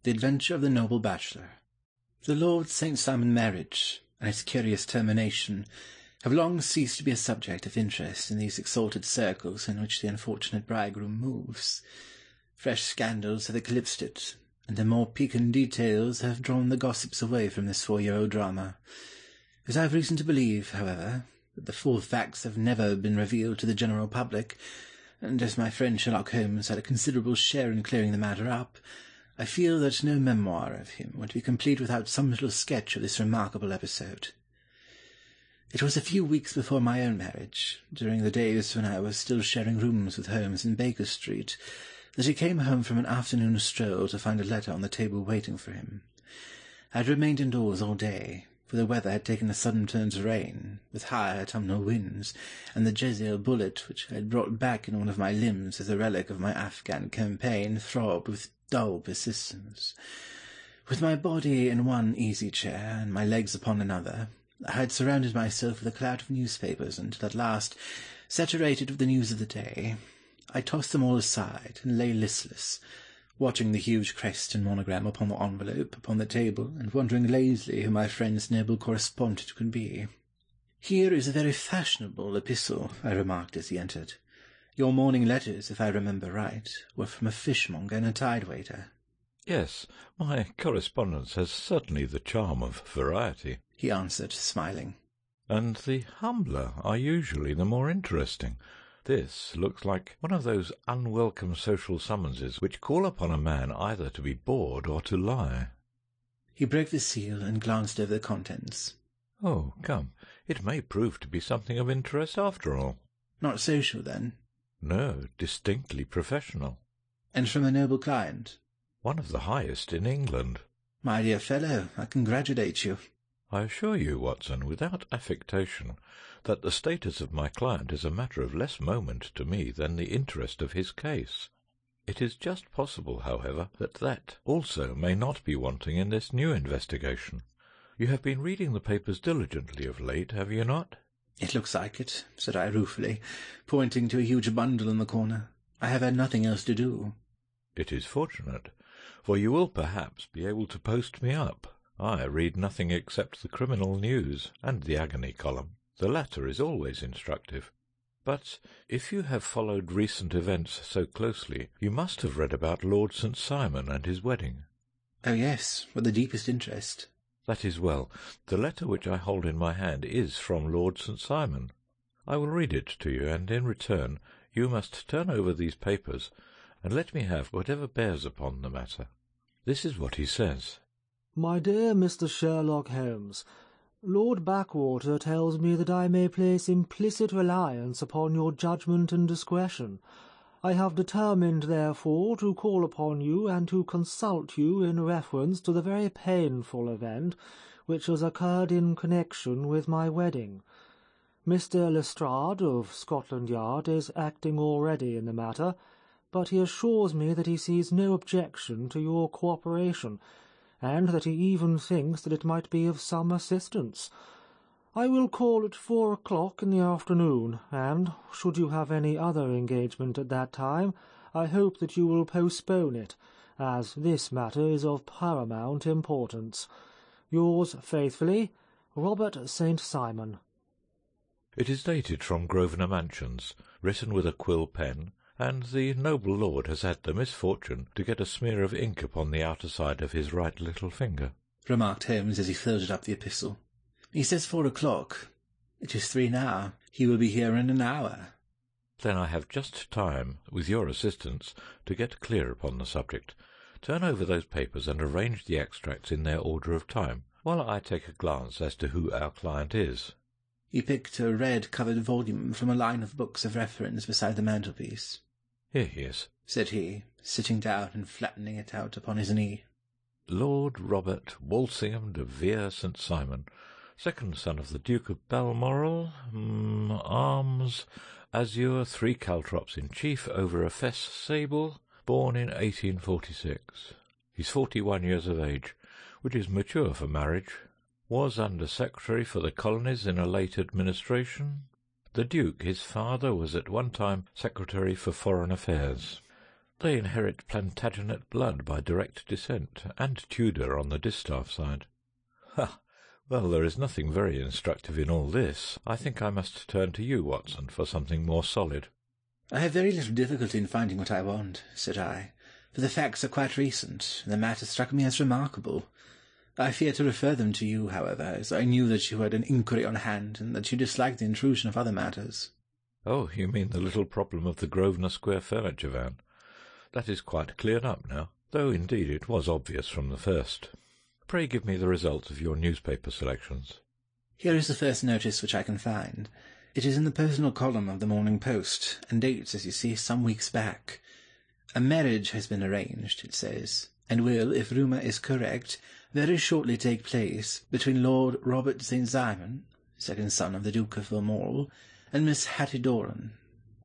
The Adventure of the Noble Bachelor. The Lord St. Simon marriage, and its curious termination, have long ceased to be a subject of interest in these exalted circles in which the unfortunate bridegroom moves. Fresh scandals have eclipsed it, and the more piquant details have drawn the gossips away from this 4-year-old drama. As I have reason to believe, however, that the full facts have never been revealed to the general public, and as my friend Sherlock Holmes had a considerable share in clearing the matter up, I feel that no memoir of him would be complete without some little sketch of this remarkable episode. It was a few weeks before my own marriage, during the days when I was still sharing rooms with Holmes in Baker Street, that he came home from an afternoon stroll to find a letter on the table waiting for him. I had remained indoors all day, for the weather had taken a sudden turn to rain, with high autumnal winds, and the Jezeel bullet which I had brought back in one of my limbs as a relic of my Afghan campaign throbbed with dull persistence. With my body in one easy-chair and my legs upon another, I had surrounded myself with a cloud of newspapers until at last, saturated with the news of the day, I tossed them all aside and lay listless, watching the huge crest and monogram upon the envelope upon the table and wondering lazily who my friend's noble correspondent could be. "Here is a very fashionable epistle," I remarked as he entered. "Your morning letters, if I remember right, were from a fishmonger and a tide-waiter." "Yes, my correspondence has certainly the charm of variety," he answered, smiling. "And the humbler are usually the more interesting. This looks like one of those unwelcome social summonses which call upon a man either to be bored or to lie." He broke the seal and glanced over the contents. "Oh, come, it may prove to be something of interest after all." "Not social, then?" "No, distinctly professional." "And from a noble client?" "One of the highest in England." "My dear fellow, I congratulate you." "I assure you, Watson, without affectation, that the status of my client is a matter of less moment to me than the interest of his case. It is just possible, however, that also may not be wanting in this new investigation. You have been reading the papers diligently of late, have you not?" "It looks like it," said I ruefully, pointing to a huge bundle in the corner. "I have had nothing else to do." "It is fortunate, for you will perhaps be able to post me up. I read nothing except the criminal news and the agony column. The latter is always instructive. But if you have followed recent events so closely, you must have read about Lord St. Simon and his wedding." "Oh, yes, with the deepest interest." "That is well. The letter which I hold in my hand is from Lord St. Simon. I will read it to you, and in return you must turn over these papers and let me have whatever bears upon the matter. This is what he says. My dear Mr. Sherlock Holmes, Lord Backwater tells me that I may place implicit reliance upon your judgment and discretion. I have determined, therefore, to call upon you and to consult you in reference to the very painful event which has occurred in connection with my wedding. Mr. Lestrade of Scotland Yard is acting already in the matter, but he assures me that he sees no objection to your cooperation, and that he even thinks that it might be of some assistance. I will call at 4 o'clock in the afternoon, and, should you have any other engagement at that time, I hope that you will postpone it, as this matter is of paramount importance. Yours faithfully, Robert St. Simon. It is dated from Grosvenor Mansions, written with a quill pen, and the noble lord has had the misfortune to get a smear of ink upon the outer side of his right little finger," remarked Holmes as he folded up the epistle. "He says 4 o'clock. It is 3 now. He will be here in an hour." "Then I have just time, with your assistance, to get clear upon the subject. Turn over those papers and arrange the extracts in their order of time, while I take a glance as to who our client is." He picked a red-covered volume from a line of books of reference beside the mantelpiece. "Here he is," said he, sitting down and flattening it out upon his knee. "Lord Robert Walsingham de Vere St. Simon, second son of the Duke of Balmoral, arms, azure, 3 caltrops in chief over a fess sable, born in 1846. He's 41 years of age, which is mature for marriage. Was Under Secretary for the Colonies in a late administration. The Duke, his father, was at one time Secretary for Foreign Affairs. They inherit Plantagenet blood by direct descent, and Tudor on the distaff side. Ha! Well, there is nothing very instructive in all this. I think I must turn to you, Watson, for something more solid. I have very little difficulty in finding what I want, said I, for the facts are quite recent, and the matter struck me as remarkable. I fear to refer them to you, however, as I knew that you had an inquiry on hand, and that you disliked the intrusion of other matters. Oh, you mean the little problem of the Grosvenor Square furniture van. That is quite cleared up now, though indeed it was obvious from the first. Pray give me the results of your newspaper selections. Here is the first notice which I can find. It is in the personal column of the Morning Post, and dates, as you see, some weeks back. A marriage has been arranged, it says, and will, if rumour is correct, very shortly take place between Lord Robert St. Simon, second son of the Duke of Balmoral, and Miss Hattie Doran,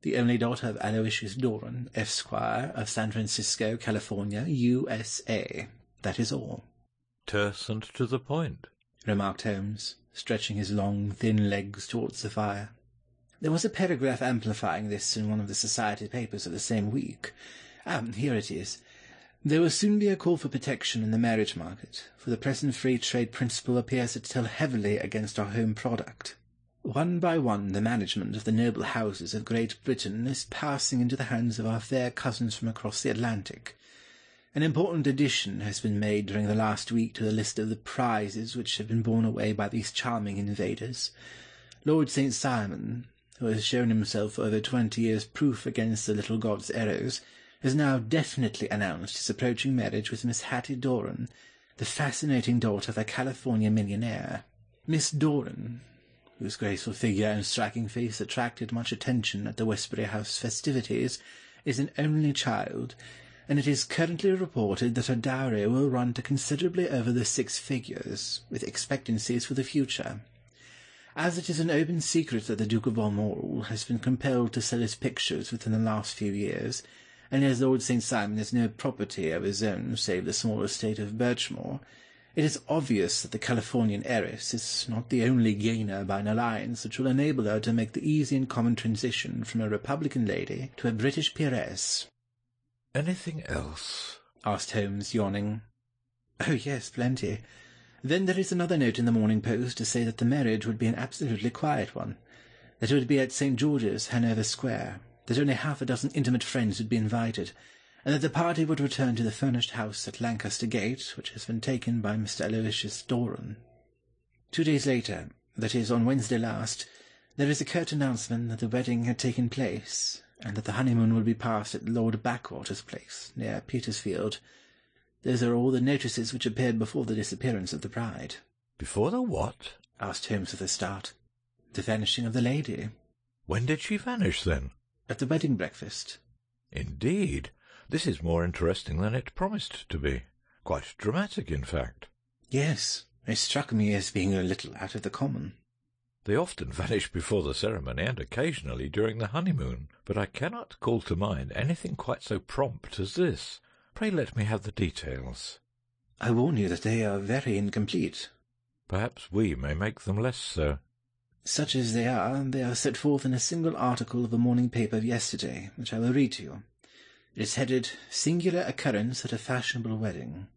the only daughter of Aloysius Doran, Esquire, of San Francisco, California, USA. That is all. Terse and to the point, remarked Holmes, stretching his long, thin legs towards the fire. There was a paragraph amplifying this in one of the society papers of the same week. Here it is. There will soon be a call for protection in the marriage market, for the present free trade principle appears to tell heavily against our home product. One by one the management of the noble houses of Great Britain is passing into the hands of our fair cousins from across the Atlantic. An important addition has been made during the last week to the list of the prizes which have been borne away by these charming invaders. Lord St. Simon, who has shown himself for over 20 years proof against the little god's arrows, has now definitely announced his approaching marriage with Miss Hattie Doran, the fascinating daughter of a California millionaire. Miss Doran, whose graceful figure and striking face attracted much attention at the Westbury House festivities, is an only child, and it is currently reported that her dowry will run to considerably over the 6 figures, with expectancies for the future. As it is an open secret that the Duke of Balmoral has been compelled to sell his pictures within the last few years, and as Lord St. Simon has no property of his own save the small estate of Birchmoor, it is obvious that the Californian heiress is not the only gainer by an alliance which will enable her to make the easy and common transition from a Republican lady to a British peeress. Anything else? Asked Holmes, yawning. Oh, yes, plenty. Then there is another note in the Morning Post to say that the marriage would be an absolutely quiet one, that it would be at St. George's, Hanover Square, that only half a dozen intimate friends would be invited, and that the party would return to the furnished house at Lancaster Gate, which has been taken by Mr. Aloysius Doran. 2 days later, that is, on Wednesday last, there is a curt announcement that the wedding had taken place, and that the honeymoon will be passed at Lord Backwater's place, near Petersfield. Those are all the notices which appeared before the disappearance of the bride. Before the what? Asked Holmes with a start. The vanishing of the lady. When did she vanish, then? At the wedding breakfast. Indeed. This is more interesting than it promised to be. Quite dramatic, in fact. Yes, it struck me as being a little out of the common. They often vanish before the ceremony and occasionally during the honeymoon, but I cannot call to mind anything quite so prompt as this. Pray let me have the details. I warn you that they are very incomplete. Perhaps we may make them less so. Such as they are set forth in a single article of a morning paper of yesterday, which I will read to you. It is headed, Singular Occurrence at a Fashionable Wedding.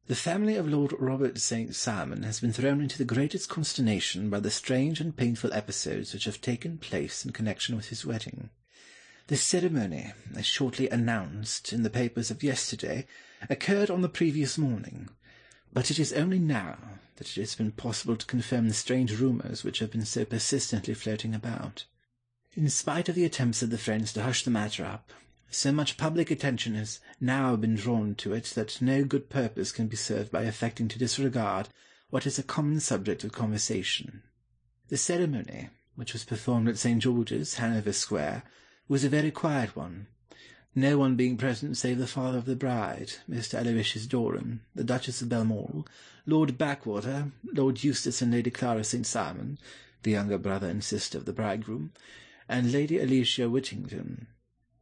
The family of Lord Robert St. Simon has been thrown into the greatest consternation by the strange and painful episodes which have taken place in connection with his wedding. The ceremony, as shortly announced in the papers of yesterday, occurred on the previous morning, but it is only now that it has been possible to confirm the strange rumours which have been so persistently floating about. In spite of the attempts of the friends to hush the matter up, so much public attention has now been drawn to it that no good purpose can be served by affecting to disregard what is a common subject of conversation. The ceremony, which was performed at St. George's, Hanover Square, was a very quiet one, no one being present save the father of the bride, Mr. Aloysius Doran, the Duchess of Balmoral, Lord Backwater, Lord Eustace and Lady Clara St. Simon, the younger brother and sister of the bridegroom, and Lady Alicia Whittington.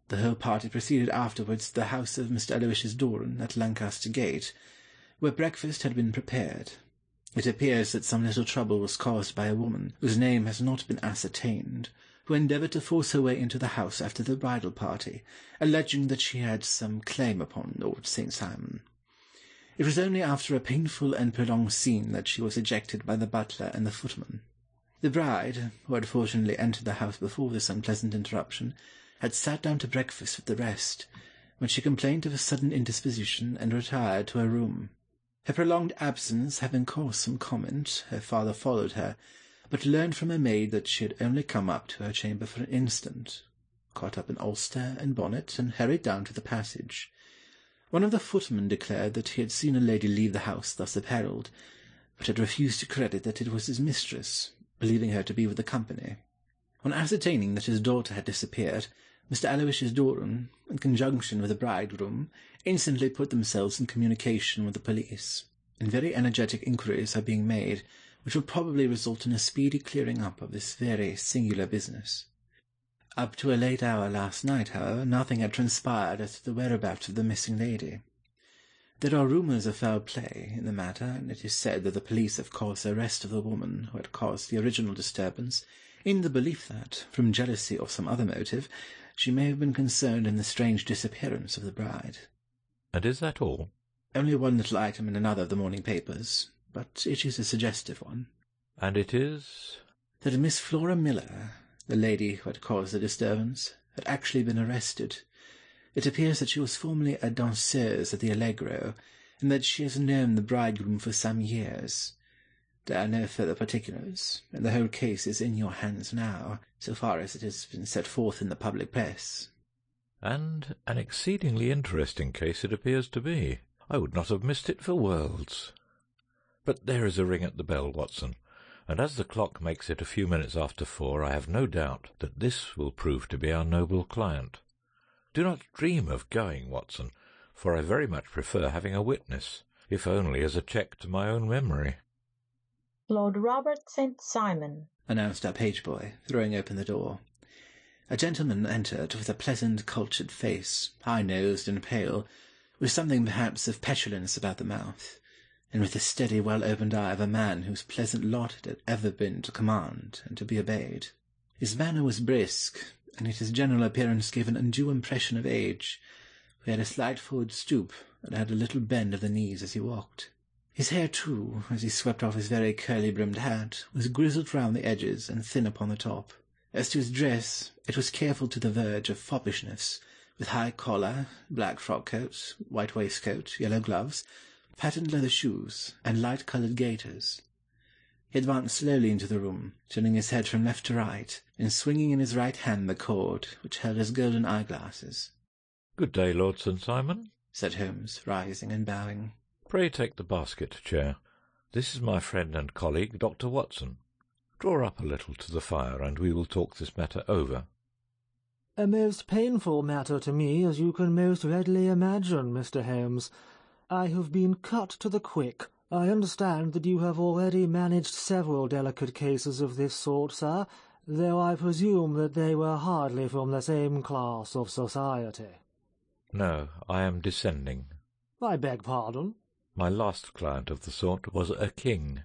The whole party proceeded afterwards to the house of Mr. Aloysius Doran at Lancaster Gate, where breakfast had been prepared. It appears that some little trouble was caused by a woman, whose name has not been ascertained, who who endeavoured to force her way into the house after the bridal party, alleging that she had some claim upon Lord St. Simon. It was only after a painful and prolonged scene that she was ejected by the butler and the footman. The bride, who had fortunately entered the house before this unpleasant interruption, had sat down to breakfast with the rest, when she complained of a sudden indisposition and retired to her room. Her prolonged absence having caused some comment, her father followed her, but learned from her maid that she had only come up to her chamber for an instant, caught up an ulster and bonnet, and hurried down to the passage. One of the footmen declared that he had seen a lady leave the house thus apparelled, but had refused to credit that it was his mistress, believing her to be with the company. On ascertaining that his daughter had disappeared, Mr. Aloysius Doran, in conjunction with the bridegroom, instantly put themselves in communication with the police, and very energetic inquiries are being made, which will probably result in a speedy clearing up of this very singular business. Up to a late hour last night, however, nothing had transpired as to the whereabouts of the missing lady. There are rumours of foul play in the matter, and it is said that the police have caused the arrest of the woman who had caused the original disturbance, in the belief that, from jealousy or some other motive, she may have been concerned in the strange disappearance of the bride. And is that all? Only one little item in another of the morning papers, but it is a suggestive one. And it is? That Miss Flora Miller, the lady who had caused the disturbance, had actually been arrested. It appears that she was formerly a danseuse at the Allegro, and that she has known the bridegroom for some years. There are no further particulars, and the whole case is in your hands now, so far as it has been set forth in the public press. And an exceedingly interesting case it appears to be. I would not have missed it for worlds. But there is a ring at the bell, Watson, and as the clock makes it a few minutes after 4, I have no doubt that this will prove to be our noble client. Do not dream of going, Watson, for I very much prefer having a witness, if only as a check to my own memory. Lord Robert St. Simon, announced our page-boy, throwing open the door. A gentleman entered with a pleasant, cultured face, high-nosed and pale, with something perhaps of petulance about the mouth, and with the steady, well-opened eye of a man whose pleasant lot it had ever been to command and to be obeyed. His manner was brisk, and yet his general appearance gave an undue impression of age. He had a slight forward stoop, and had a little bend of the knees as he walked. His hair, too, as he swept off his very curly-brimmed hat, was grizzled round the edges and thin upon the top. As to his dress, it was careful to the verge of foppishness, with high collar, black frock-coat, white waistcoat, yellow gloves, patent leather shoes, and light-coloured gaiters. He advanced slowly into the room, turning his head from left to right, and swinging in his right hand the cord which held his golden eyeglasses. "Good day, Lord St. Simon," said Holmes, rising and bowing. "Pray take the basket chair. This is my friend and colleague, Dr. Watson. Draw up a little to the fire, and we will talk this matter over." A most painful matter to me, as you can most readily imagine, Mr. Holmes. I have been cut to the quick. I understand that you have already managed several delicate cases of this sort, sir, though I presume that they were hardly from the same class of society. "No, I am descending." I beg pardon? My last client of the sort was a king.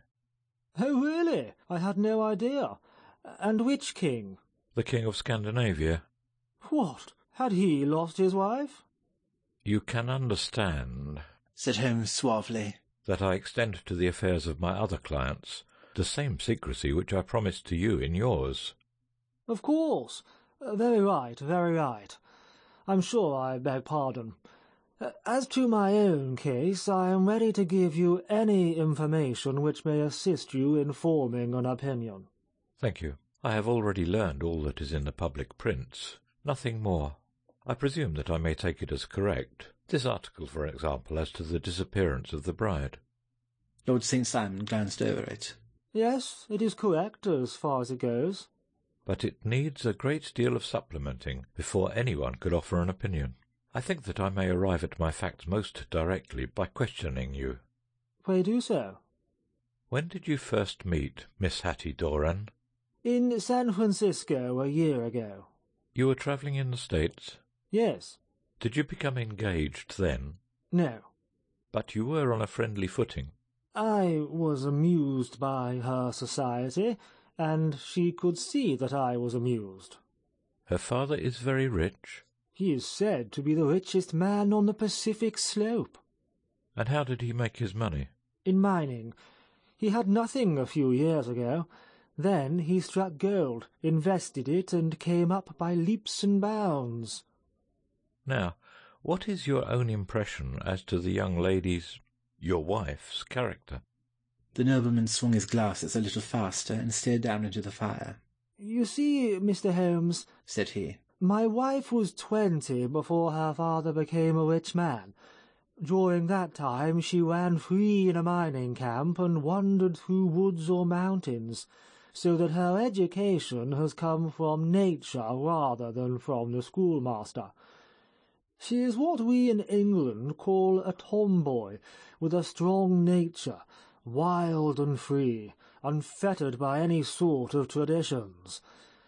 Oh, really? I had no idea. And which king? The King of Scandinavia. What? Had he lost his wife? You can understand, said Holmes suavely, that I extend to the affairs of my other clients the same secrecy which I promised to you in yours. Of course. Very right, very right. I'm sure I beg pardon. As to my own case, I am ready to give you any information which may assist you in forming an opinion. Thank you. I have already learned all that is in the public prints. Nothing more. I presume that I may take it as correct. This article, for example, as to the disappearance of the bride. Lord St. Simon glanced over it. Yes, it is correct as far as it goes. But it needs a great deal of supplementing before anyone could offer an opinion. I think that I may arrive at my facts most directly by questioning you. Pray do so. When did you first meet Miss Hattie Doran? In San Francisco a year ago. You were travelling in the States? Yes. Did you become engaged then? No. But you were on a friendly footing? I was amused by her society, and she could see that I was amused. Her father is very rich? He is said to be the richest man on the Pacific slope. And how did he make his money? In mining. He had nothing a few years ago. Then he struck gold, invested it, and came up by leaps and bounds. Now, what is your own impression as to the young lady's, your wife's, character? The nobleman swung his glasses a little faster and stared down into the fire. "You see, Mr. Holmes," said he, "my wife was 20 before her father became a rich man. During that time she ran free in a mining camp and wandered through woods or mountains, so that her education has come from nature rather than from the schoolmaster. She is what we in England call a tomboy, with a strong nature, wild and free, unfettered by any sort of traditions.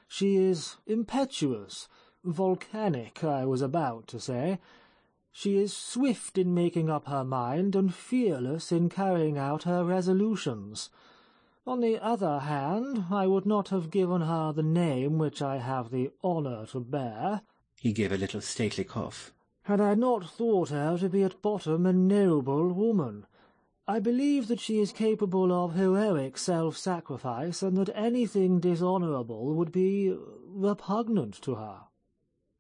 She is impetuous, volcanic, I was about to say. She is swift in making up her mind and fearless in carrying out her resolutions. On the other hand, I would not have given her the name which I have the honour to bear." He gave a little stately cough. "Had I not thought her to be at bottom a noble woman. I believe that she is capable of heroic self-sacrifice, and that anything dishonourable would be repugnant to her."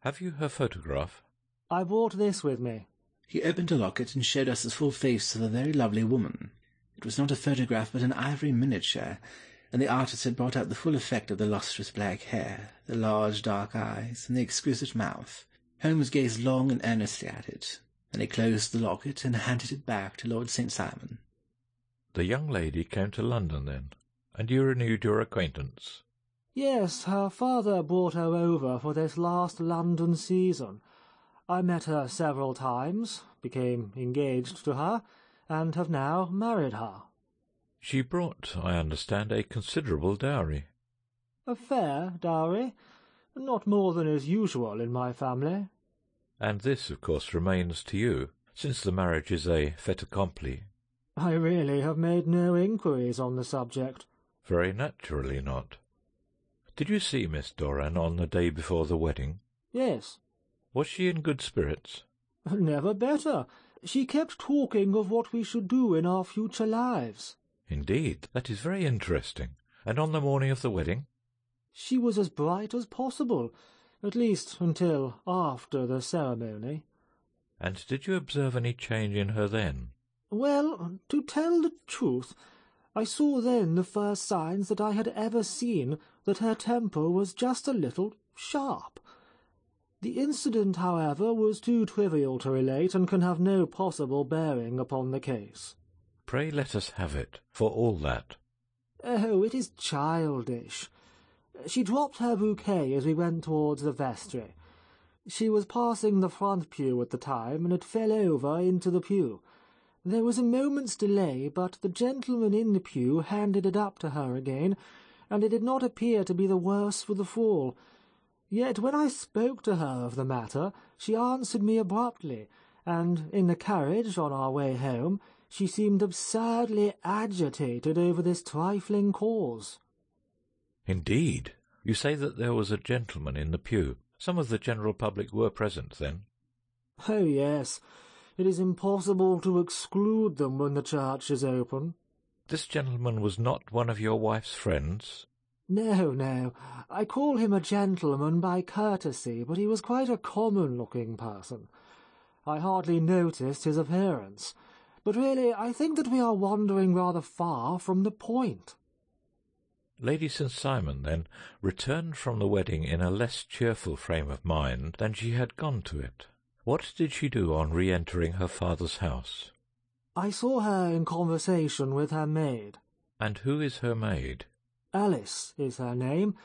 Have you her photograph? "I brought this with me." He opened a locket and showed us the full face of a very lovely woman. It was not a photograph but an ivory miniature, and the artist had brought out the full effect of the lustrous black hair, the large dark eyes, and the exquisite mouth. Holmes gazed long and earnestly at it. Then he closed the locket and handed it back to Lord St. Simon. The young lady came to London then, and you renewed your acquaintance? "Yes, her father brought her over for this last London season. I met her several times, became engaged to her, and have now married her." She brought, I understand, a considerable dowry. "A fair dowry, not more than is usual in my family." And this, of course, remains to you, since the marriage is a fait accompli. "I really have made no inquiries on the subject." Very naturally not. Did you see Miss Doran on the day before the wedding? "Yes." Was she in good spirits? "Never better. She kept talking of what we should do in our future lives." Indeed, that is very interesting. And on the morning of the wedding? "She was as bright as possible, at least until after the ceremony." And did you observe any change in her then? "Well, to tell the truth, I saw then the first signs that I had ever seen that her temper was just a little sharp. The incident, however, was too trivial to relate, and can have no possible bearing upon the case." Pray let us have it, for all that. "Oh, it is childish. She dropped her bouquet as we went towards the vestry. She was passing the front pew at the time, and it fell over into the pew. There was a moment's delay, but the gentleman in the pew handed it up to her again, and it did not appear to be the worse for the fall. Yet when I spoke to her of the matter, she answered me abruptly, and in the carriage on our way home she seemed absurdly agitated over this trifling cause." Indeed. You say that there was a gentleman in the pew. Some of the general public were present, then? "Oh, yes. It is impossible to exclude them when the church is open." This gentleman was not one of your wife's friends? "No, no. I call him a gentleman by courtesy, but he was quite a common-looking person. I hardly noticed his appearance. But really, I think that we are wandering rather far from the point." Lady St. Simon, then, returned from the wedding in a less cheerful frame of mind than she had gone to it. What did she do on re-entering her father's house? "I saw her in conversation with her maid." And who is her maid? "Alice is her name.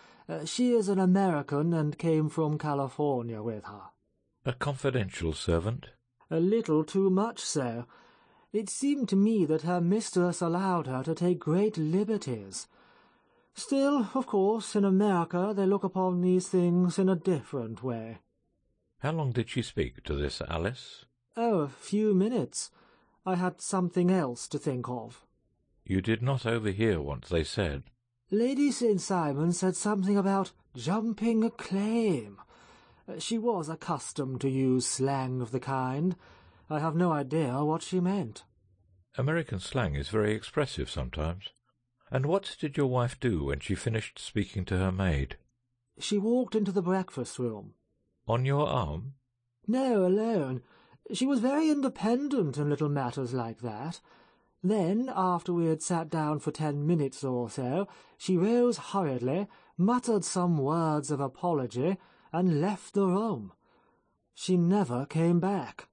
She is an American and came from California with her." A confidential servant? "A little too much so. It seemed to me that her mistress allowed her to take great liberties. Still, of course, in America they look upon these things in a different way." How long did she speak to this Alice? "Oh, a few minutes. I had something else to think of." You did not overhear what they said? Lady St. Simon said something about jumping a claim. She was accustomed to use slang of the kind. I have no idea what she meant. American slang is very expressive sometimes. And what did your wife do when she finished speaking to her maid? She walked into the breakfast room. On your arm? No, alone. She was very independent in little matters like that. Then, after we had sat down for 10 minutes or so, she rose hurriedly, muttered some words of apology, and left the room. She never came back.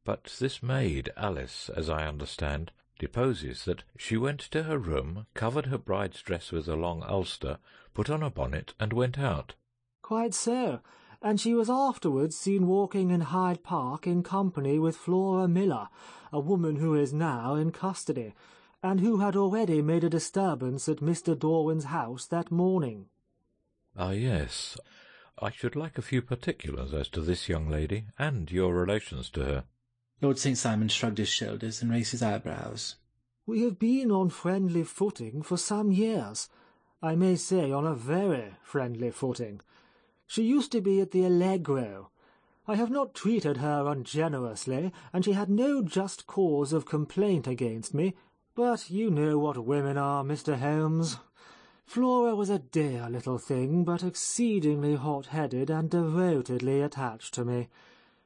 But this maid, Alice, as I understand, deposes that she went to her room, covered her bride's dress with a long ulster, put on a bonnet, and went out. Quite so, and she was afterwards seen walking in Hyde Park in company with Flora Miller, a woman who is now in custody, and who had already made a disturbance at Mr. Dorwin's house that morning. Ah, yes. I should like a few particulars as to this young lady, and your relations to her. Lord St. Simon shrugged his shoulders and raised his eyebrows. We have been on friendly footing for some years. I may say on a very friendly footing. She used to be at the Allegro. I have not treated her ungenerously, and she had no just cause of complaint against me, but you know what women are, Mr. Holmes. Flora was a dear little thing, but exceedingly hot-headed and devotedly attached to me.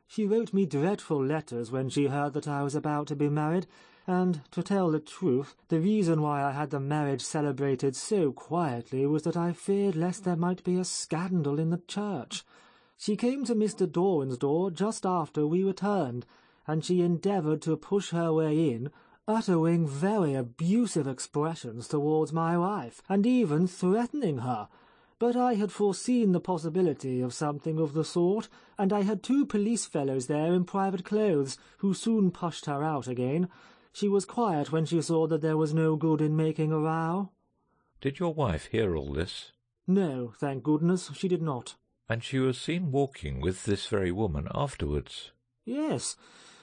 She wrote me dreadful letters when she heard that I was about to be married, and, to tell the truth, the reason why I had the marriage celebrated so quietly was that I feared lest there might be a scandal in the church. She came to Mr. Dorwin's door just after we returned, and she endeavoured to push her way in, uttering very abusive expressions towards my wife, and even threatening her. But I had foreseen the possibility of something of the sort, and I had 2 police fellows there in private clothes, who soon pushed her out again. She was quiet when she saw that there was no good in making a row. Did your wife hear all this? No, thank goodness, she did not. And she was seen walking with this very woman afterwards? Yes,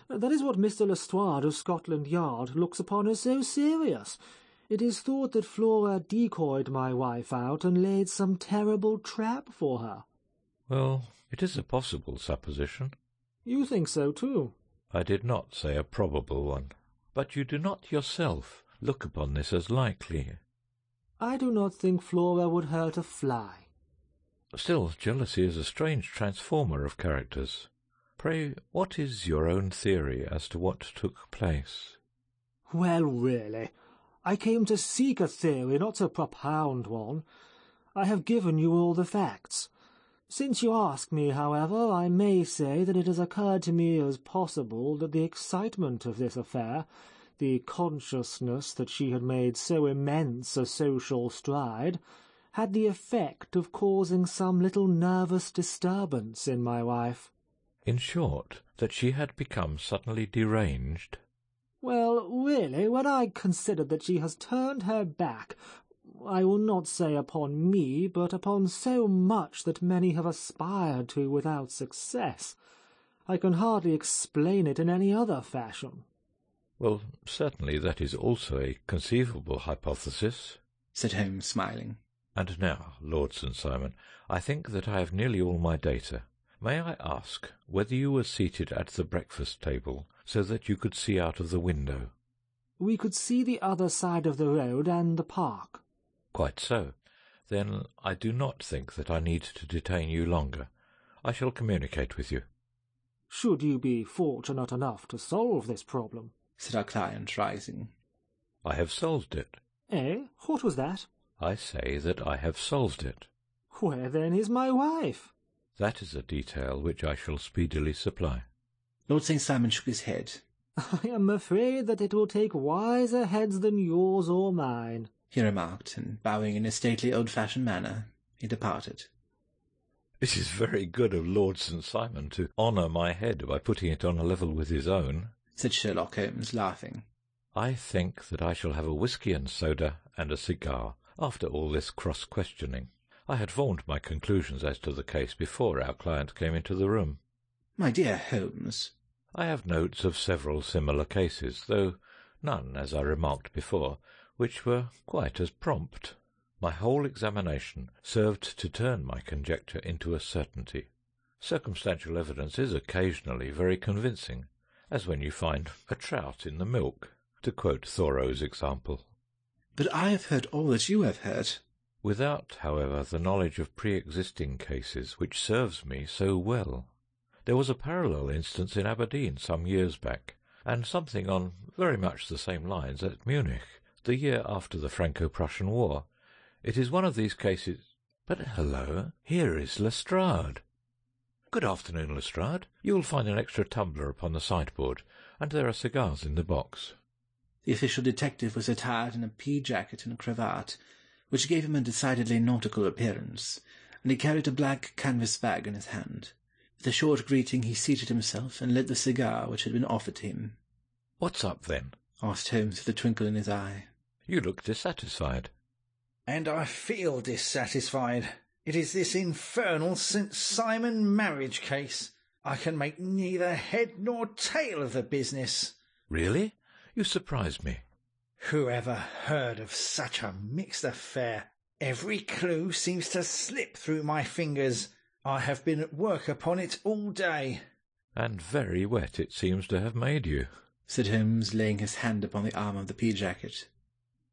that is what Mr. Lestrade of Scotland Yard looks upon as so serious. It is thought that Flora decoyed my wife out and laid some terrible trap for her. Well, it is a possible supposition. You think so, too? I did not say a probable one. But you do not yourself look upon this as likely. I do not think Flora would hurt a fly. Still, jealousy is a strange transformer of characters. Pray, what is your own theory as to what took place? Well, really, I came to seek a theory, not to propound one. I have given you all the facts. Since you ask me, however, I may say that it has occurred to me as possible that the excitement of this affair, the consciousness that she had made so immense a social stride, had the effect of causing some little nervous disturbance in my wife. In short, that she had become suddenly deranged? Well, really, when I consider that she has turned her back, I will not say upon me, but upon so much that many have aspired to without success, I can hardly explain it in any other fashion. Well, certainly that is also a conceivable hypothesis, said Holmes, smiling. And now, Lord St. Simon, I think that I have nearly all my data. May I ask whether you were seated at the breakfast table so that you could see out of the window? We could see the other side of the road and the park. Quite so. Then I do not think that I need to detain you longer. I shall communicate with you. Should you be fortunate enough to solve this problem, said our client, rising. I have solved it. Eh? What was that? I say that I have solved it. Where then is my wife? That is a detail which I shall speedily supply. Lord St. Simon shook his head. I am afraid that it will take wiser heads than yours or mine, he remarked, and bowing in a stately old-fashioned manner, he departed. It is very good of Lord St. Simon to honour my head by putting it on a level with his own, said Sherlock Holmes, laughing. I think that I shall have a whisky and soda and a cigar after all this cross-questioning. I had formed my conclusions as to the case before our client came into the room. My dear Holmes, I have notes of several similar cases, though none, as I remarked before, which were quite as prompt. My whole examination served to turn my conjecture into a certainty. Circumstantial evidence is occasionally very convincing, as when you find a trout in the milk, to quote Thoreau's example. But I have heard all that you have heard. Without, however, the knowledge of pre-existing cases which serves me so well. There was a parallel instance in Aberdeen some years back, and something on very much the same lines at Munich, the year after the Franco-Prussian War. It is one of these cases— But hello, here is Lestrade. Good afternoon, Lestrade. You will find an extra tumbler upon the sideboard, and there are cigars in the box. The official detective was attired in a pea jacket and a cravat, which gave him a decidedly nautical appearance, and he carried a black canvas bag in his hand. With a short greeting he seated himself and lit the cigar which had been offered to him. "What's up, then?" asked Holmes with a twinkle in his eye. "You look dissatisfied." "And I feel dissatisfied. It is this infernal St. Simon marriage case. I can make neither head nor tail of the business." "Really? You surprise me." "Whoever heard of such a mixed affair? Every clue seems to slip through my fingers. I have been at work upon it all day." "And very wet it seems to have made you," said Holmes, laying his hand upon the arm of the pea jacket.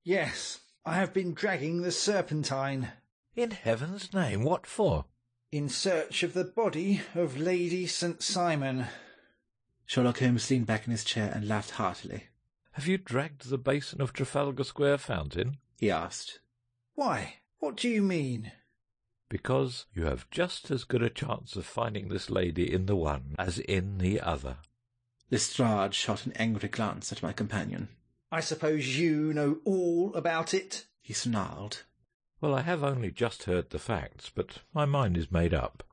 "Yes, I have been dragging the Serpentine." "In heaven's name, what for?" "In search of the body of Lady St. Simon." Sherlock Holmes leaned back in his chair and laughed heartily. "Have you dragged the basin of Trafalgar Square fountain?" he asked. "Why, what do you mean?" "Because you have just as good a chance of finding this lady in the one as in the other." Lestrade shot an angry glance at my companion. "I suppose you know all about it?" he snarled. "Well, I have only just heard the facts, but my mind is made up."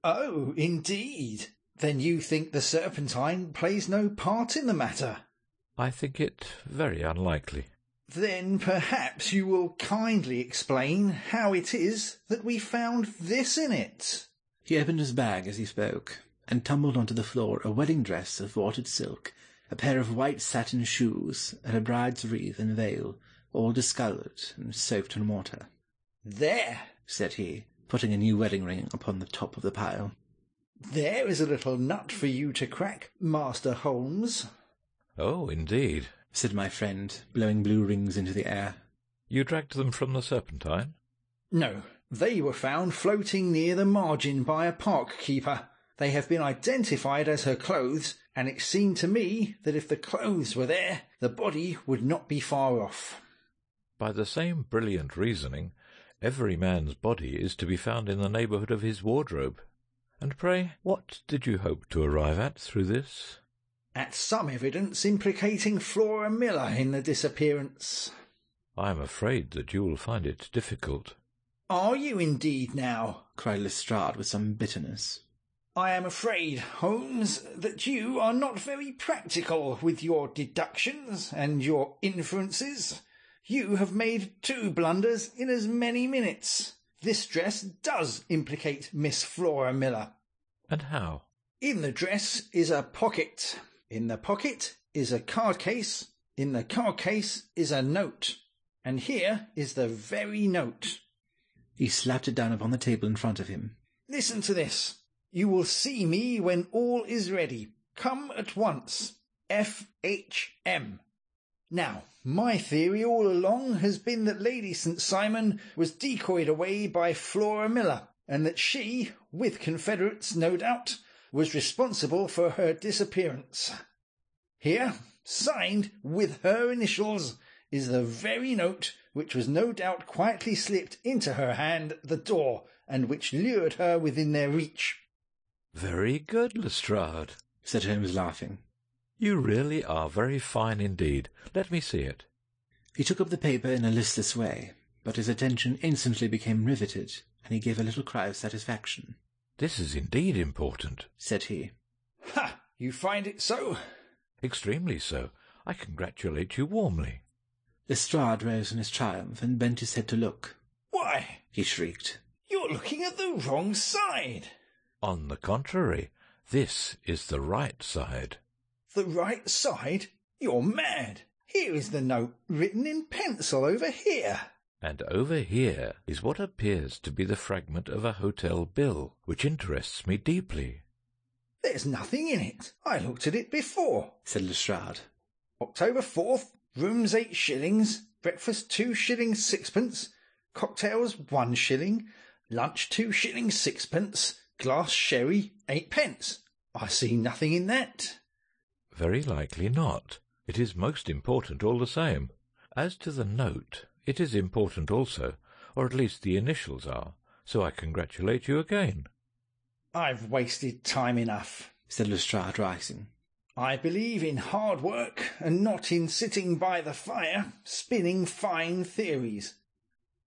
"Oh, indeed. Then you think the Serpentine plays no part in the matter?" "I think it very unlikely." "Then perhaps you will kindly explain how it is that we found this in it." He opened his bag as he spoke, and tumbled onto the floor a wedding dress of watered silk, a pair of white satin shoes, and a bride's wreath and veil, all discoloured and soaked in water. "There," said he, putting a new wedding ring upon the top of the pile. "There is a little nut for you to crack, Master Holmes." "Oh, indeed," said my friend, blowing blue rings into the air. "You dragged them from the Serpentine?" "No, they were found floating near the margin by a park keeper. They have been identified as her clothes, and it seemed to me that if the clothes were there, the body would not be far off." "By the same brilliant reasoning, every man's body is to be found in the neighbourhood of his wardrobe. And pray, what did you hope to arrive at through this?" "At some evidence implicating Flora Miller in the disappearance." "I am afraid that you will find it difficult." "Are you indeed now?" cried Lestrade with some bitterness. "I am afraid, Holmes, that you are not very practical with your deductions and your inferences. You have made 2 blunders in as many minutes. This dress does implicate Miss Flora Miller." "And how?" "In the dress is a pocket. In the pocket is a card case. In the card case is a note. And here is the very note." He slapped it down upon the table in front of him. "Listen to this. You will see me when all is ready. Come at once. F.H.M. Now, my theory all along has been that Lady St. Simon was decoyed away by Flora Miller, and that she, with confederates no doubt, was responsible for her disappearance. Here, signed with her initials, is the very note which was no doubt quietly slipped into her hand at the door, and which lured her within their reach." "Very good, Lestrade," said Holmes, laughing. "You really are very fine indeed. Let me see it." He took up the paper in a listless way, but his attention instantly became riveted, and he gave a little cry of satisfaction. "This is indeed important," said he. "Ha! You find it so?" "Extremely so. I congratulate you warmly." Lestrade rose in his triumph and bent his head to look. "Why," he shrieked, "you're looking at the wrong side." "On the contrary, this is the right side." "The right side? You're mad. Here is the note, written in pencil over here." And over here is what appears to be the fragment of a hotel bill, which interests me deeply. There's nothing in it. I looked at it before, said Lestrade. October 4th, rooms 8 shillings, breakfast 2 shillings 6pence, cocktails 1 shilling, lunch 2 shillings 6pence, glass sherry 8 pence. I see nothing in that. Very likely not. It is most important all the same. As to the note, it is important also, or at least the initials are, so I congratulate you again. I've wasted time enough, said Lestrade, rising. I believe in hard work and not in sitting by the fire, spinning fine theories.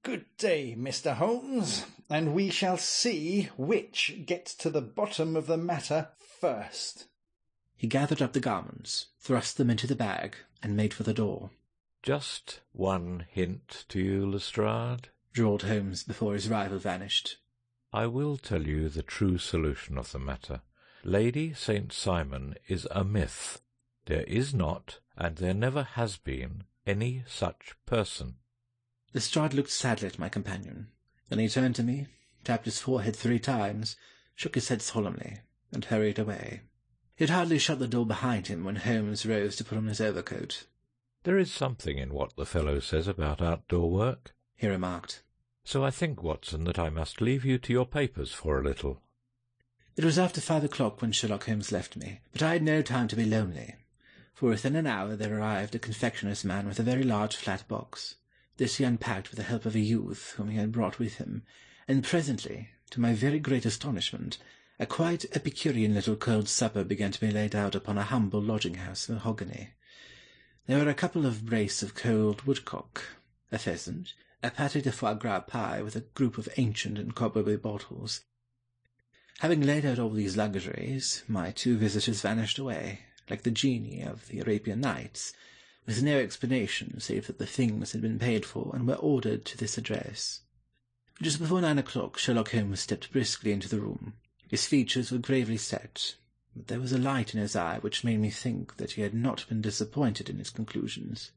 Good day, Mr. Holmes, and we shall see which gets to the bottom of the matter first. He gathered up the garments, thrust them into the bag, and made for the door. Just one hint to you, Lestrade, drawled Holmes before his rival vanished. I will tell you the true solution of the matter. Lady St. Simon is a myth. There is not, and there never has been, any such person. Lestrade looked sadly at my companion. Then he turned to me, tapped his forehead 3 times, shook his head solemnly, and hurried away. He had hardly shut the door behind him when Holmes rose to put on his overcoat. There is something in what the fellow says about outdoor work, he remarked. So I think, Watson, that I must leave you to your papers for a little. It was after 5 o'clock when Sherlock Holmes left me, but I had no time to be lonely, for within an hour there arrived a confectioner's man with a very large flat box. This he unpacked with the help of a youth whom he had brought with him, and presently, to my very great astonishment, a quite Epicurean little cold supper began to be laid out upon a humble lodging-house of mahogany. There were a couple of brace of cold woodcock, a pheasant, a pâté de foie gras pie with a group of ancient and cobwebby bottles. Having laid out all these luxuries, my 2 visitors vanished away, like the genii of the Arabian Nights, with no explanation save that the things had been paid for and were ordered to this address. Just before 9 o'clock, Sherlock Holmes stepped briskly into the room. His features were gravely set, but there was a light in his eye which made me think that he had not been disappointed in his conclusions.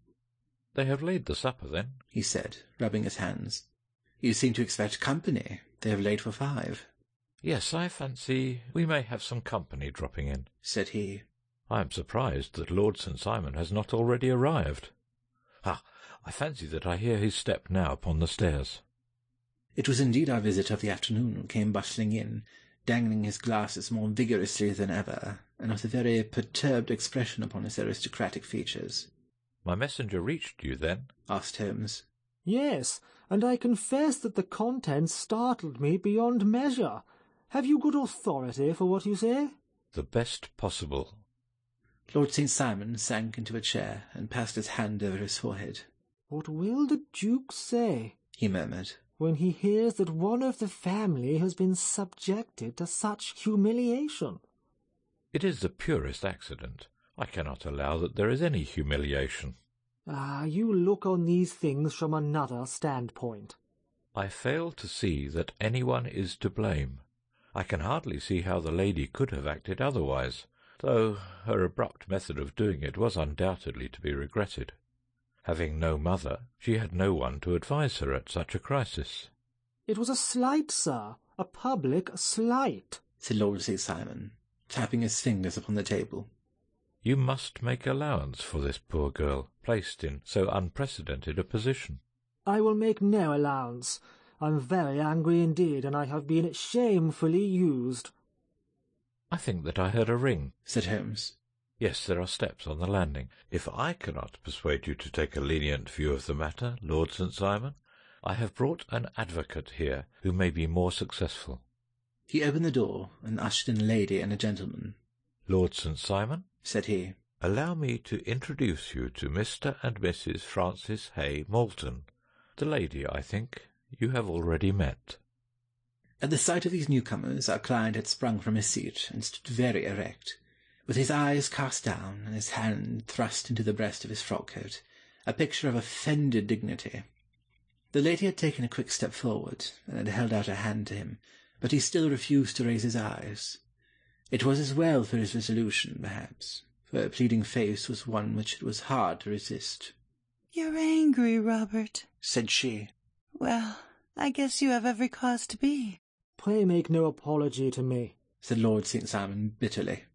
They have laid the supper, then? He said, rubbing his hands. You seem to expect company. They have laid for 5. Yes, I fancy we may have some company dropping in, said he. I am surprised that Lord St. Simon has not already arrived. Ah, I fancy that I hear his step now upon the stairs. It was indeed our visitor of the afternoon who came bustling in, dangling his glasses more vigorously than ever, and with a very perturbed expression upon his aristocratic features. My messenger reached you, then? asked Holmes. Yes, and I confess that the contents startled me beyond measure. Have you good authority for what you say? The best possible. Lord St. Simon sank into a chair and passed his hand over his forehead. What will the Duke say, he murmured, when he hears that one of the family has been subjected to such humiliation? It is the purest accident. I cannot allow that there is any humiliation. Ah, you look on these things from another standpoint. I fail to see that anyone is to blame. I can hardly see how the lady could have acted otherwise, though her abrupt method of doing it was undoubtedly to be regretted. Having no mother, she had no one to advise her at such a crisis. It was a slight, sir, a public slight, said Lord St. Simon, tapping his fingers upon the table. You must make allowance for this poor girl, placed in so unprecedented a position. I will make no allowance. I'm very angry indeed, and I have been shamefully used. I think that I heard a ring, said Holmes. Yes, there are steps on the landing. If I cannot persuade you to take a lenient view of the matter, Lord St. Simon, I have brought an advocate here who may be more successful. He opened the door and ushered in a lady and a gentleman. Lord St. Simon, said he, allow me to introduce you to Mr. and Mrs. Francis Hay Moulton. The lady, I think, you have already met. At the sight of these newcomers, our client had sprung from his seat and stood very erect, with his eyes cast down and his hand thrust into the breast of his frock-coat, a picture of offended dignity. The lady had taken a quick step forward and had held out her hand to him, but he still refused to raise his eyes. It was as well for his resolution, perhaps, for her pleading face was one which it was hard to resist. "You're angry, Robert," said she. Well, I guess you have every cause to be. Pray make no apology to me, said Lord St. Simon bitterly.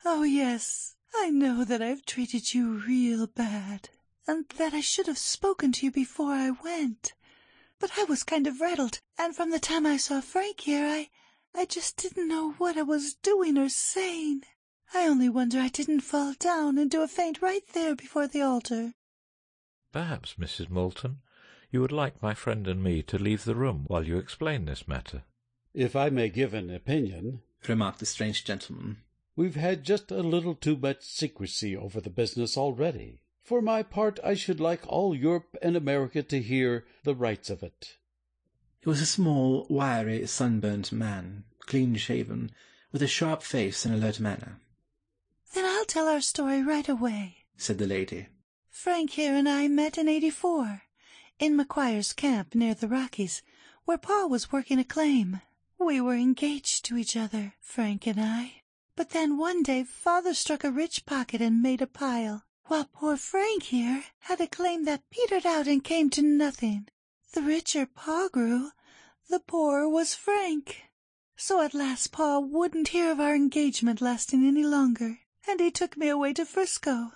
Oh, yes, I know that I've treated you real bad, and that I should have spoken to you before I went. But I was kind of rattled, and from the time I saw Frank here, I just didn't know what I was doing or saying. I only wonder I didn't fall down and do a faint right there before the altar. Perhaps, Mrs. Moulton, you would like my friend and me to leave the room while you explain this matter. If I may give an opinion, remarked the strange gentleman, we've had just a little too much secrecy over the business already. For my part, I should like all Europe and America to hear the rights of it. He was a small, wiry, sunburnt man, clean-shaven, with a sharp face and alert manner. Then I'll tell our story right away, said the lady. Frank here and I met in '84, in McQuire's camp near the Rockies, where Pa was working a claim. We were engaged to each other, Frank and I. But then one day Father struck a rich pocket and made a pile, while poor Frank here had a claim that petered out and came to nothing. The richer Pa grew, the poorer was Frank. So at last Pa wouldn't hear of our engagement lasting any longer, and he took me away to Frisco.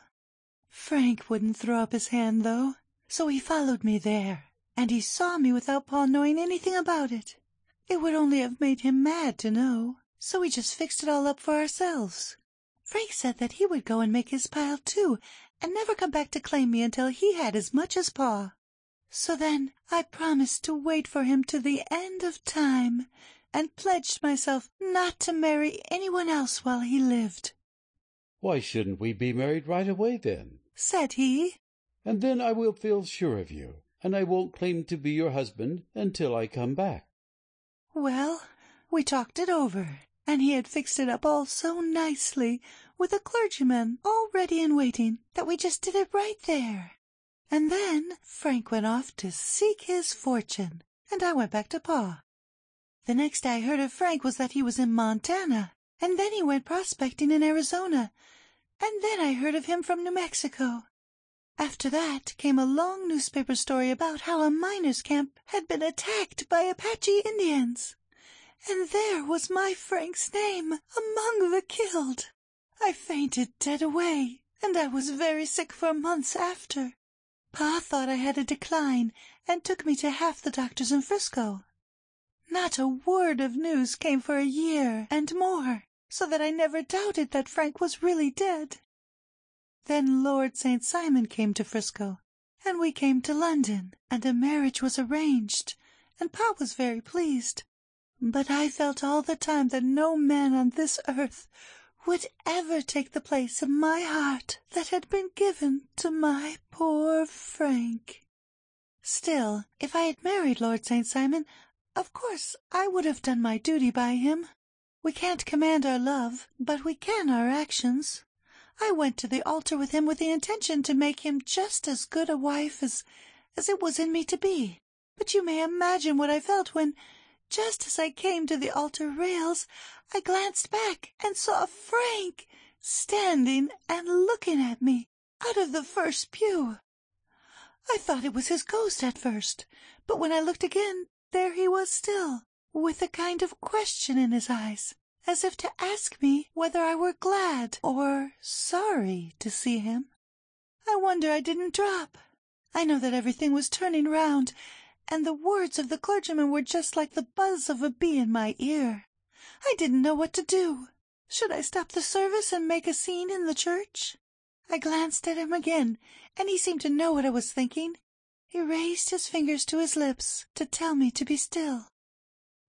Frank wouldn't throw up his hand, though, so he followed me there, and he saw me without Pa knowing anything about it. It would only have made him mad to know, so we just fixed it all up for ourselves. Frank said that he would go and make his pile too, and never come back to claim me until he had as much as Pa. So then I promised to wait for him to the end of time, and pledged myself not to marry anyone else while he lived. Why shouldn't we be married right away, then? Said he. And then I will feel sure of you, and I won't claim to be your husband until I come back. Well, we talked it over, and he had fixed it up all so nicely, with a clergyman all ready and waiting, that we just did it right there. And then Frank went off to seek his fortune, and I went back to Pa. The next I heard of Frank was that he was in Montana, and then he went prospecting in Arizona, and then I heard of him from New Mexico. After that came a long newspaper story about how a miners' camp had been attacked by Apache Indians, and there was my Frank's name among the killed. I fainted dead away, and I was very sick for months after. Pa thought I had a decline, and took me to half the doctors in Frisco. Not a word of news came for a year and more, so that I never doubted that Frank was really dead. Then Lord St. Simon came to Frisco, and we came to London, and a marriage was arranged, and Pa was very pleased. But I felt all the time that no man on this earth would ever take the place in my heart that had been given to my poor Frank. Still, if I had married Lord St. Simon, of course I would have done my duty by him. We can't command our love, but we can our actions. I went to the altar with him with the intention to make him just as good a wife as it was in me to be. But you may imagine what I felt when, just as I came to the altar rails, I glanced back and saw Frank standing and looking at me out of the first pew. I thought it was his ghost at first, but when I looked again, there he was still, with a kind of question in his eyes, as if to ask me whether I were glad or sorry to see him. I wonder I didn't drop. I know that everything was turning round, and the words of the clergyman were just like the buzz of a bee in my ear. I didn't know what to do. Should I stop the service and make a scene in the church? I glanced at him again, and he seemed to know what I was thinking. He raised his fingers to his lips to tell me to be still.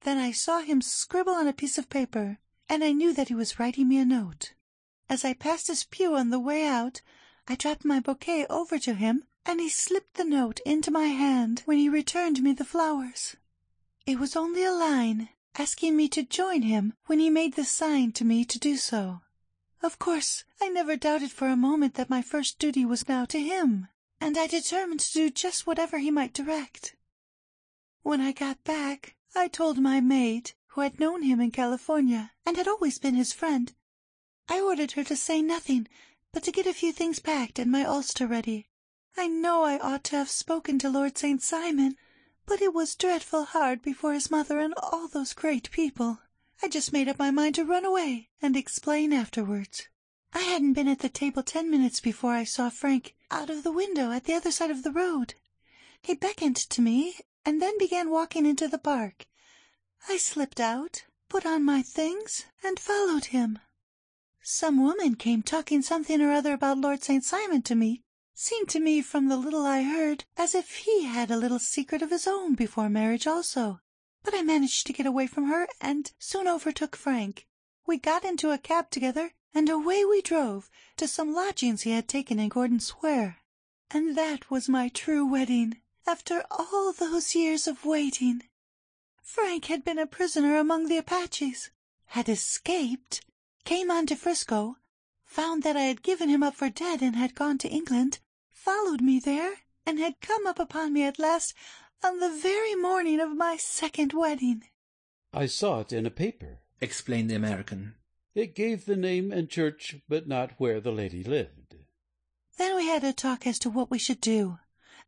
Then I saw him scribble on a piece of paper, and I knew that he was writing me a note. As I passed his pew on the way out, I dropped my bouquet over to him, and he slipped the note into my hand when he returned me the flowers. It was only a line, asking me to join him when he made the sign to me to do so. Of course, I never doubted for a moment that my first duty was now to him, and I determined to do just whatever he might direct. When I got back, I told my maid, who had known him in California and had always been his friend. I ordered her to say nothing, but to get a few things packed and my ulster ready. I know I ought to have spoken to Lord St. Simon, but it was dreadful hard before his mother and all those great people. I just made up my mind to run away and explain afterwards. I hadn't been at the table 10 minutes before I saw Frank out of the window at the other side of the road. He beckoned to me and then began walking into the park. I slipped out, put on my things, and followed him. Some woman came talking something or other about Lord St. Simon to me. Seemed to me from the little I heard as if he had a little secret of his own before marriage also. But I managed to get away from her and soon overtook Frank. We got into a cab together, and away we drove to some lodgings he had taken in Gordon Square. And that was my true wedding, after all those years of waiting. Frank had been a prisoner among the Apaches, had escaped, came on to Frisco, found that I had given him up for dead and had gone to England, followed me there, and had come up upon me at last on the very morning of my second wedding. I saw it in a paper, explained the American. It gave the name and church, but not where the lady lived. Then we had a talk as to what we should do,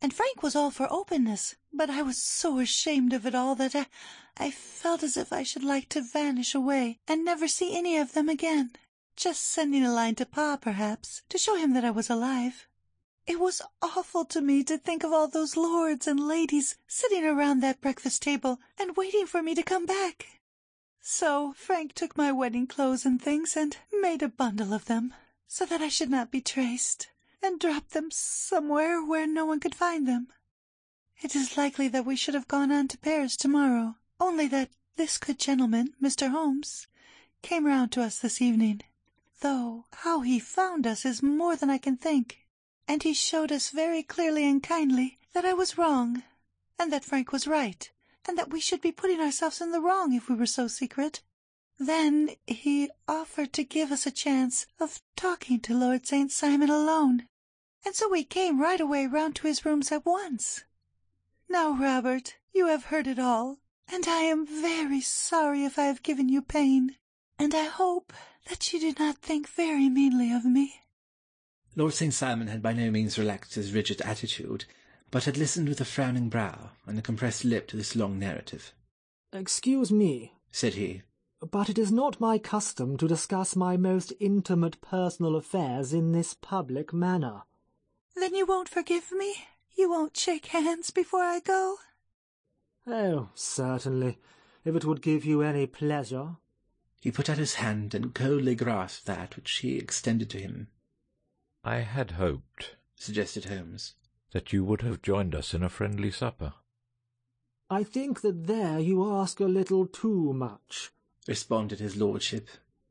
and Frank was all for openness, but I was so ashamed of it all that I felt as if I should like to vanish away and never see any of them again, just sending a line to Pa, perhaps, to show him that I was alive. It was awful to me to think of all those lords and ladies sitting around that breakfast table and waiting for me to come back. So Frank took my wedding clothes and things and made a bundle of them, so that I should not be traced, and dropped them somewhere where no one could find them. It is likely that we should have gone on to Paris tomorrow, only that this good gentleman, Mr. Holmes, came round to us this evening, though how he found us is more than I can think. And he showed us very clearly and kindly that I was wrong, and that Frank was right, and that we should be putting ourselves in the wrong if we were so secret. Then he offered to give us a chance of talking to Lord St. Simon alone, and so we came right away round to his rooms at once. Now, Robert, you have heard it all, and I am very sorry if I have given you pain, and I hope that you do not think very meanly of me. Lord St. Simon had by no means relaxed his rigid attitude, but had listened with a frowning brow and a compressed lip to this long narrative. "Excuse me," said he, "but it is not my custom to discuss my most intimate personal affairs in this public manner." "Then you won't forgive me? You won't shake hands before I go?" "Oh, certainly, if it would give you any pleasure." He put out his hand and coldly grasped that which she extended to him. "I had hoped," suggested Holmes, "that you would have joined us in a friendly supper." "I think that there you ask a little too much," responded his lordship.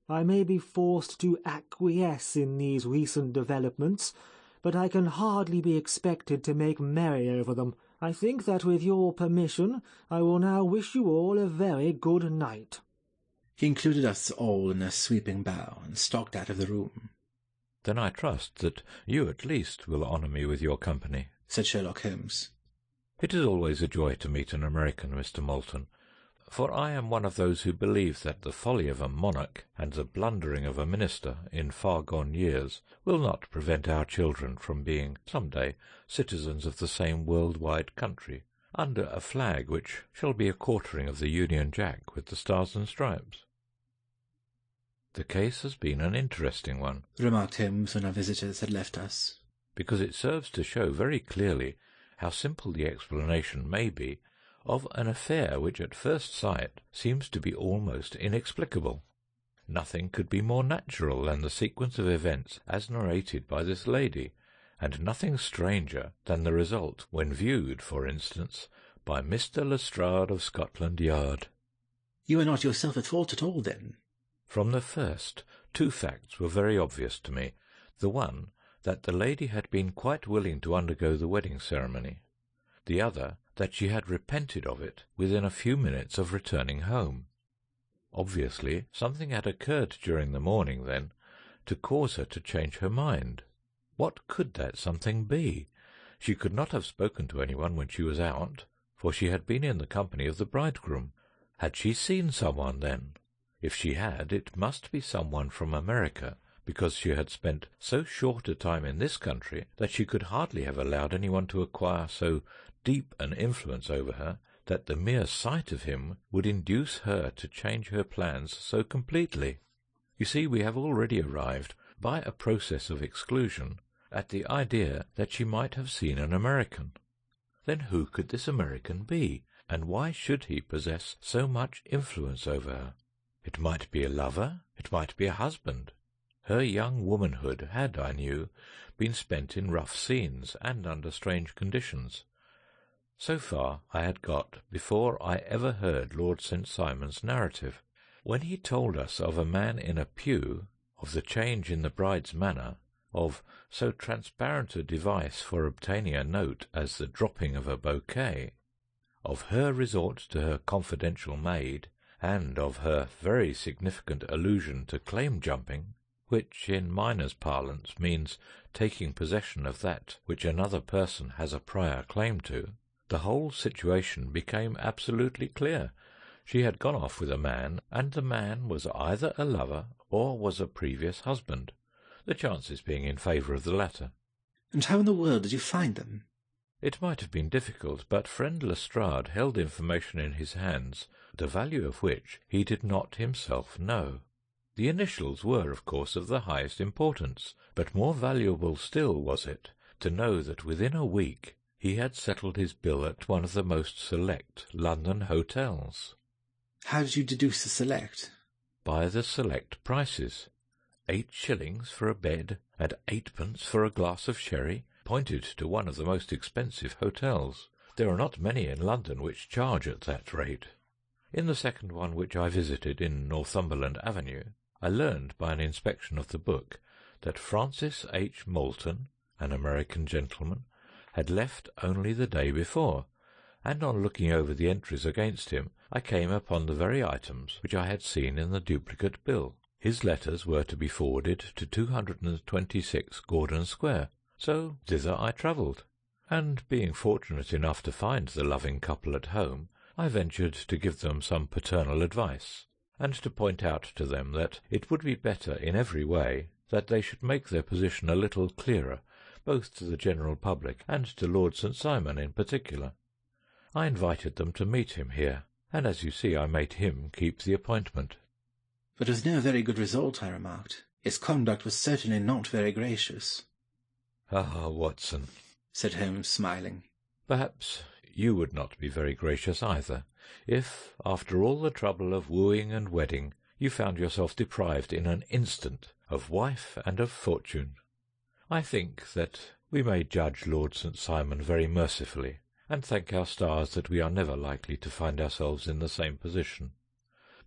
"I may be forced to acquiesce in these recent developments, but I can hardly be expected to make merry over them. I think that with your permission I will now wish you all a very good night." He included us all in a sweeping bow and stalked out of the room. "Then I trust that you at least will honour me with your company," said Sherlock Holmes. "It is always a joy to meet an American, Mr. Moulton, for I am one of those who believe that the folly of a monarch and the blundering of a minister in far-gone years will not prevent our children from being some day citizens of the same world-wide country, under a flag which shall be a quartering of the Union Jack with the Stars and Stripes." "The case has been an interesting one," remarked Holmes when our visitors had left us, "because it serves to show very clearly how simple the explanation may be of an affair which at first sight seems to be almost inexplicable. Nothing could be more natural than the sequence of events as narrated by this lady, and nothing stranger than the result when viewed, for instance, by Mr. Lestrade of Scotland Yard." "You are not yourself at fault at all, then?" "From the first, two facts were very obvious to me. The one, that the lady had been quite willing to undergo the wedding ceremony. The other, that she had repented of it within a few minutes of returning home. Obviously, something had occurred during the morning, then, to cause her to change her mind. What could that something be? She could not have spoken to anyone when she was out, for she had been in the company of the bridegroom. Had she seen someone, then? If she had, it must be someone from America, because she had spent so short a time in this country that she could hardly have allowed anyone to acquire so deep an influence over her that the mere sight of him would induce her to change her plans so completely. You see, we have already arrived, by a process of exclusion, at the idea that she might have seen an American. Then who could this American be, and why should he possess so much influence over her? It might be a lover, it might be a husband. Her young womanhood had, I knew, been spent in rough scenes and under strange conditions. So far I had got before I ever heard Lord St. Simon's narrative. When he told us of a man in a pew, of the change in the bride's manner, of so transparent a device for obtaining a note as the dropping of a bouquet, of her resort to her confidential maid, and of her very significant allusion to claim-jumping, which in miners' parlance means taking possession of that which another person has a prior claim to, the whole situation became absolutely clear. She had gone off with a man, and the man was either a lover or was a previous husband, the chances being in favour of the latter. And how in the world did you find them? It might have been difficult, but friend Lestrade held information in his hands, the value of which he did not himself know. The initials were, of course, of the highest importance, but more valuable still was it to know that within a week he had settled his bill at one of the most select London hotels. How did you deduce the select? By the select prices. 8 shillings for a bed, and 8pence for a glass of sherry, pointed to one of the most expensive hotels. There are not many in London which charge at that rate. In the second one which I visited in Northumberland Avenue, I learned by an inspection of the book that Francis H. Moulton, an American gentleman, had left only the day before, and on looking over the entries against him, I came upon the very items which I had seen in the duplicate bill. His letters were to be forwarded to 226 Gordon Square, so thither I travelled, and being fortunate enough to find the loving couple at home, I ventured to give them some paternal advice, and to point out to them that it would be better in every way that they should make their position a little clearer, both to the general public and to Lord St. Simon in particular. I invited them to meet him here, and as you see I made him keep the appointment. But with no very good result, I remarked. His conduct was certainly not very gracious. Ah, Watson, said Holmes, smiling. Perhaps you would not be very gracious either, if, after all the trouble of wooing and wedding, you found yourself deprived in an instant of wife and of fortune. I think that we may judge Lord St. Simon very mercifully, and thank our stars that we are never likely to find ourselves in the same position.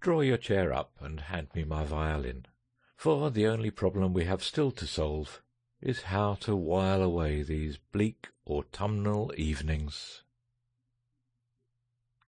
Draw your chair up and hand me my violin, for the only problem we have still to solve is how to while away these bleak autumnal evenings.